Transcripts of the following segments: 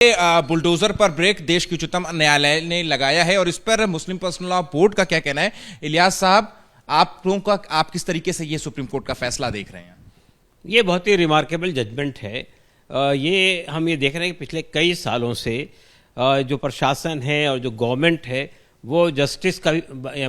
Bulldozer पर break देश के उच्चतम न्यायालय ने लगाया है और इस पर मुस्लिम पर्सनल लॉ बोर्ड का क्या कहना है। इलियास साहब, आप किस तरीके से ये सुप्रीम कोर्ट का फैसला देख रहे हैं? ये बहुत ही रिमार्केबल जजमेंट है। ये हम ये देख रहे हैं कि पिछले कई सालों से जो प्रशासन है और जो गवर्नमेंट है वो जस्टिस का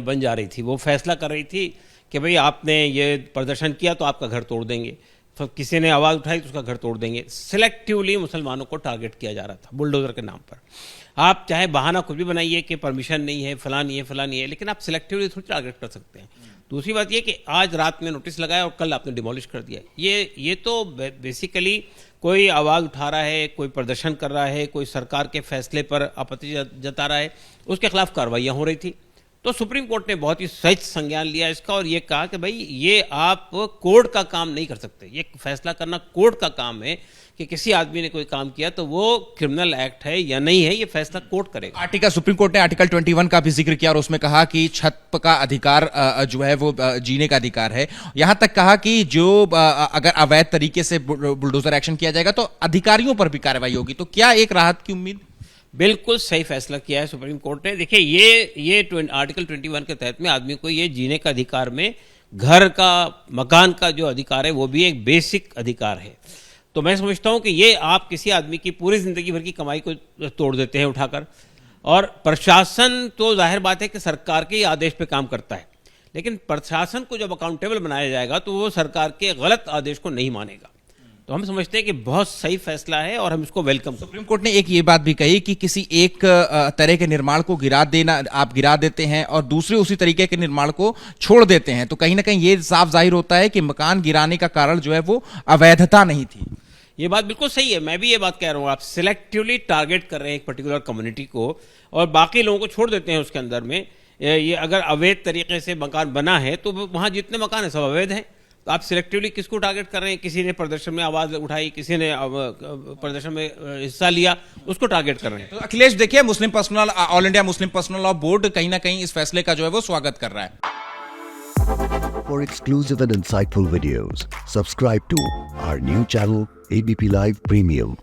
बन जा रही थी। वो फैसला कर रही थी कि भाई आपने ये प्रदर्शन किया तो आपका घर तोड़ देंगे, तो किसी ने आवाज़ उठाई तो उसका घर तोड़ देंगे। सिलेक्टिवली मुसलमानों को टारगेट किया जा रहा था बुलडोजर के नाम पर। आप चाहे बहाना कुछ भी बनाइए कि परमिशन नहीं है, फलां नहीं है, फलां नहीं है, लेकिन आप सिलेक्टिवली थोड़ी टारगेट कर सकते हैं। दूसरी बात ये कि आज रात में नोटिस लगाया और कल आपने डिमोलिश कर दिया। ये तो बेसिकली कोई आवाज़ उठा रहा है, कोई प्रदर्शन कर रहा है, कोई सरकार के फैसले पर आपत्ति जता रहा है, उसके खिलाफ कार्रवाइयाँ हो रही थी। तो सुप्रीम कोर्ट ने बहुत ही सही संज्ञान लिया इसका और ये कहा कि भाई ये आप कोर्ट का काम नहीं कर सकते। ये फैसला करना कोर्ट का काम है कि किसी आदमी ने कोई काम किया तो वो क्रिमिनल एक्ट है या नहीं है, ये फैसला कोर्ट करेगा। सुप्रीम कोर्ट ने आर्टिकल 21 का भी जिक्र किया और उसमें कहा कि छत का अधिकार जो है वो जीने का अधिकार है। यहां तक कहा कि जो अगर अवैध तरीके से बुलडोजर एक्शन किया जाएगा तो अधिकारियों पर भी कार्रवाई होगी। तो क्या एक राहत की उम्मीद? बिल्कुल सही फैसला किया है सुप्रीम कोर्ट ने। देखिए ये आर्टिकल 21 के तहत में आदमी को ये जीने का अधिकार में घर का, मकान का जो अधिकार है वो भी एक बेसिक अधिकार है। तो मैं समझता हूँ कि ये आप किसी आदमी की पूरी जिंदगी भर की कमाई को तोड़ देते हैं उठाकर। और प्रशासन तो जाहिर बात है कि सरकार के आदेश पे काम करता है, लेकिन प्रशासन को जब अकाउंटेबल बनाया जाएगा तो वो सरकार के गलत आदेश को नहीं मानेगा। तो हम समझते हैं कि बहुत सही फैसला है और हम इसको वेलकम। सुप्रीम कोर्ट ने एक ये बात भी कही कि किसी एक तरह के निर्माण को आप गिरा देते हैं और दूसरे उसी तरीके के निर्माण को छोड़ देते हैं, तो कहीं ना कहीं ये साफ जाहिर होता है कि मकान गिराने का कारण जो है वो अवैधता नहीं थी। ये बात बिल्कुल सही है, मैं भी ये बात कह रहा हूँ। आप सिलेक्टिवली टारगेट कर रहे हैं एक पर्टिकुलर कम्युनिटी को और बाकी लोगों को छोड़ देते हैं उसके अंदर में। ये अगर अवैध तरीके से मकान बना है तो वहाँ जितने मकान है सब अवैध हैं। तो आप सिलेक्टिवली किसको टारगेट कर रहे हैं? किसी ने प्रदर्शन में आवाज उठाई, किसी ने प्रदर्शन में हिस्सा लिया, उसको टारगेट कर रहे हैं। तो अखिलेश देखिए, all India Muslim personal law board कहीं ना कहीं इस फैसले का जो है वो स्वागत कर रहा है। For exclusive and insightful videos, subscribe to our new channel ABP Live Premium.